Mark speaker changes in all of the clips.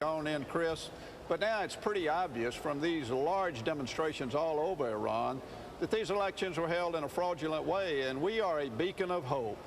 Speaker 1: on in, Chris. But now it's pretty obvious from these large demonstrations all over Iran that these elections were held in a fraudulent way, and we are a beacon of hope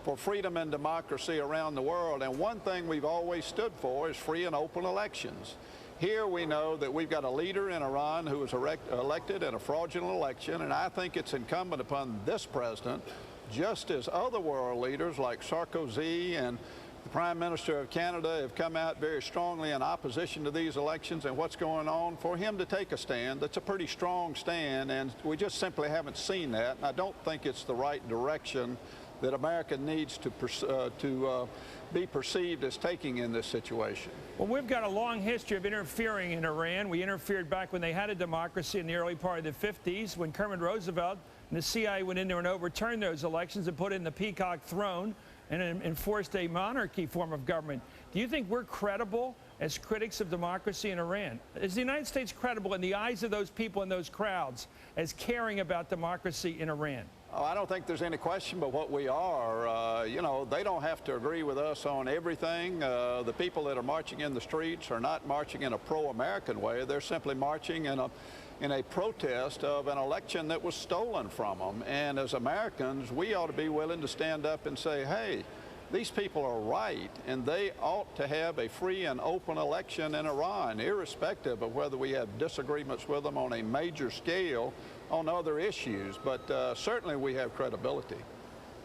Speaker 1: for freedom and democracy around the world. And one thing we've always stood for is free and open elections. Here we know that we've got a leader in Iran who was elected in a fraudulent election, and I think it's incumbent upon this president, just as other world leaders like Sarkozy and the Prime Minister of Canada have come out very strongly in opposition to these elections and what's going on, for him to take a stand that's a pretty strong stand, and we just simply haven't seen that. And I don't think it's the right direction that America needs to be perceived as taking in this situation.
Speaker 2: Well, we've got a long history of interfering in Iran. We interfered back when they had a democracy in the early part of the 50s, when Kermit Roosevelt and the CIA went in there and overturned those elections and put in the peacock throne and enforced a monarchy form of government. Do you think we're credible as critics of democracy in Iran? Is the United States credible in the eyes of those people in those crowds as caring about democracy in Iran?
Speaker 1: Oh, I don't think there's any question but what we are. You know, they don't have to agree with us on everything. The people that are marching in the streets are not marching in a pro-American way. They're simply marching in a protest of an election that was stolen from them. And as Americans, we ought to be willing to stand up and say, hey, these people are right, and they ought to have a free and open election in Iran, irrespective of whether we have disagreements with them on a major scale on other issues. But certainly we have credibility.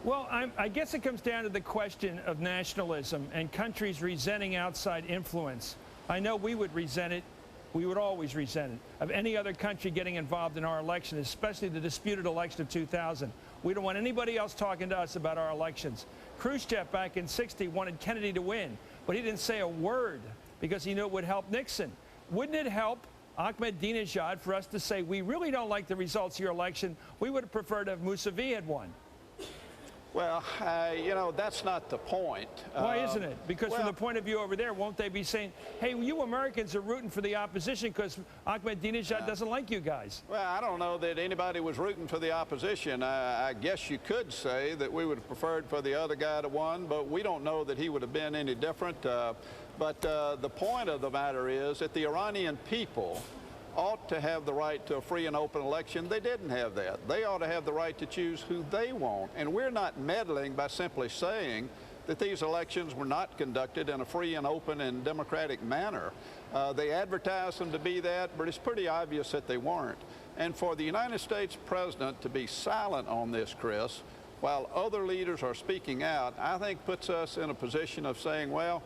Speaker 2: Well, I guess it comes down to the question of nationalism and countries resenting outside influence. I know we would resent it. We would always resent it, of any other country getting involved in our election, especially the disputed election of 2000. We don't want anybody else talking to us about our elections. Khrushchev back in '60 wanted Kennedy to win, but he didn't say a word because he knew it would help Nixon. Wouldn't it help Ahmadinejad for us to say, we really don't like the results of your election, we would have preferred if Mousavi had won?
Speaker 1: Well, you know, that's not the point.
Speaker 2: Why isn't it? Because from the point of view over there, won't they be saying, hey, you Americans are rooting for the opposition because Ahmadinejad doesn't like you guys?
Speaker 1: Well, I don't know that anybody was rooting for the opposition. I guess you could say that we would have preferred for the other guy to win, but we don't know that he would have been any different. But the point of the matter is that the Iranian people ought to have the right to a free and open election. They didn't have that. They ought to have the right to choose who they want. And we're not meddling by simply saying that these elections were not conducted in a free and open and democratic manner. They advertised them to be that, but it's pretty obvious that they weren't. And for the United States president to be silent on this, Chris, while other leaders are speaking out, I think puts us in a position of saying, well,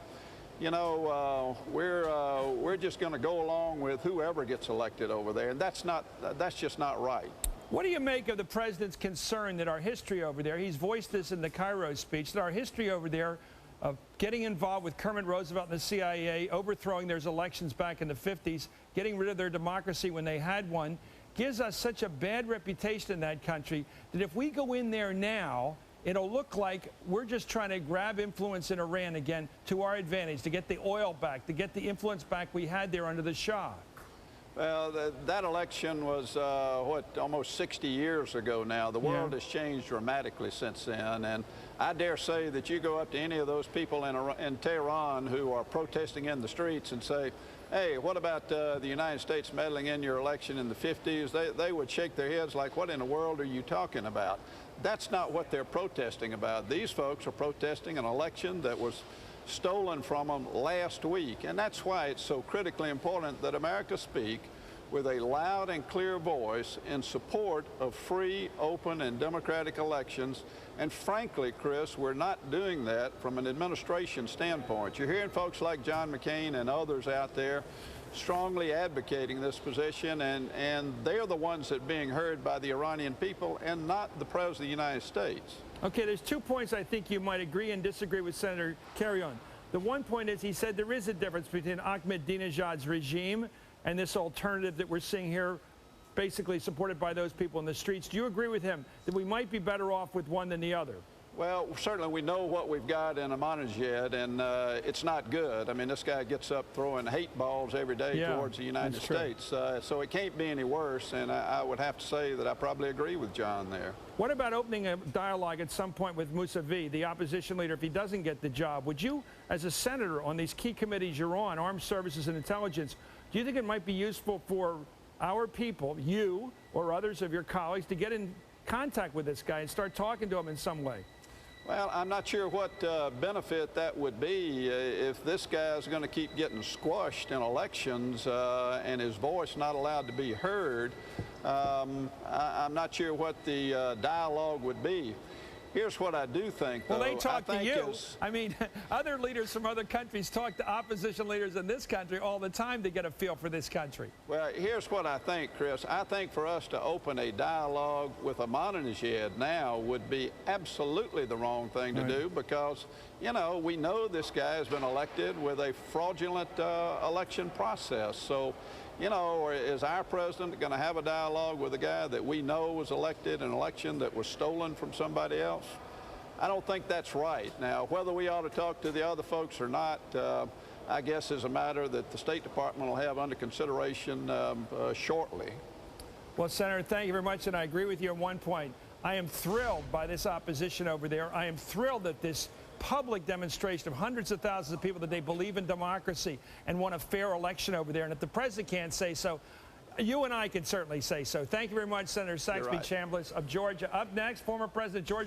Speaker 1: you know, we're just going to go along with whoever gets elected over there, and that's just not right.
Speaker 2: What do you make of the president's concern that our history over there, he's voiced this in the Cairo speech, that our history over there of getting involved with Kermit Roosevelt and the CIA, overthrowing their elections back in the 50s, getting rid of their democracy when they had one, gives us such a bad reputation in that country that if we go in there now, it'll look like we're just trying to grab influence in Iran again to our advantage, to get the oil back, to get the influence back we had there under the Shah.
Speaker 1: Well, that election was, almost 60 years ago now. The world has changed dramatically since then. And I dare say that you go up to any of those people in Tehran who are protesting in the streets and say, hey, what about the United States meddling in your election in the 50s? They would shake their heads like, what in the world are you talking about? That's not what they're protesting about. These folks are protesting an election that was stolen from them last week. And that's why it's so critically important that America speak with a loud and clear voice in support of free, open, and democratic elections. And frankly, Chris, we're not doing that from an administration standpoint. You're hearing folks like John McCain and others out there strongly advocating this position, and they're the ones that are being heard by the Iranian people and not the President of the United States.
Speaker 2: Okay, there's 2 points I think you might agree and disagree with Senator Kerry on. The one point is he said there is a difference between Ahmadinejad's regime and this alternative that we're seeing here, basically supported by those people in the streets. Do you agree with him that we might be better off with one than the other?
Speaker 1: Well, certainly we know what we've got in Ahmadinejad, and it's not good. I mean, this guy gets up throwing hate balls every day towards the United States. So it can't be any worse, and I would have to say that I probably agree with John there.
Speaker 2: What about opening a dialogue at some point with Mousavi, the opposition leader, if he doesn't get the job? Would you, as a senator on these key committees you're on, Armed Services and Intelligence, do you think it might be useful for our people, you or others of your colleagues, to get in contact with this guy and start talking to him in some way?
Speaker 1: Well, I'm not sure what benefit that would be if this guy's going to keep getting squashed in elections and his voice not allowed to be heard. I'm not sure what the dialogue would be. Here's what I do think, though.
Speaker 2: Well, they talk to you. I mean, other leaders from other countries talk to opposition leaders in this country all the time to get a feel for this country.
Speaker 1: Well, here's what I think, Chris. I think for us to open a dialogue with Ahmadinejad now would be absolutely the wrong thing to do because, you know, we know this guy has been elected with a fraudulent election process. So, you know, is our president going to have a dialogue with a guy that we know was elected in an election that was stolen from somebody else? I don't think that's right. Now, whether we ought to talk to the other folks or not, I guess is a matter that the State Department will have under consideration shortly.
Speaker 2: Well, Senator, thank you very much, and I agree with you on one point. I am thrilled by this opposition over there. I am thrilled that this public demonstration of hundreds of thousands of people that they believe in democracy and want a fair election over there. And if the president can't say so, you and I can certainly say so. Thank you very much, Senator Saxby Chambliss of Georgia. Up next, former President George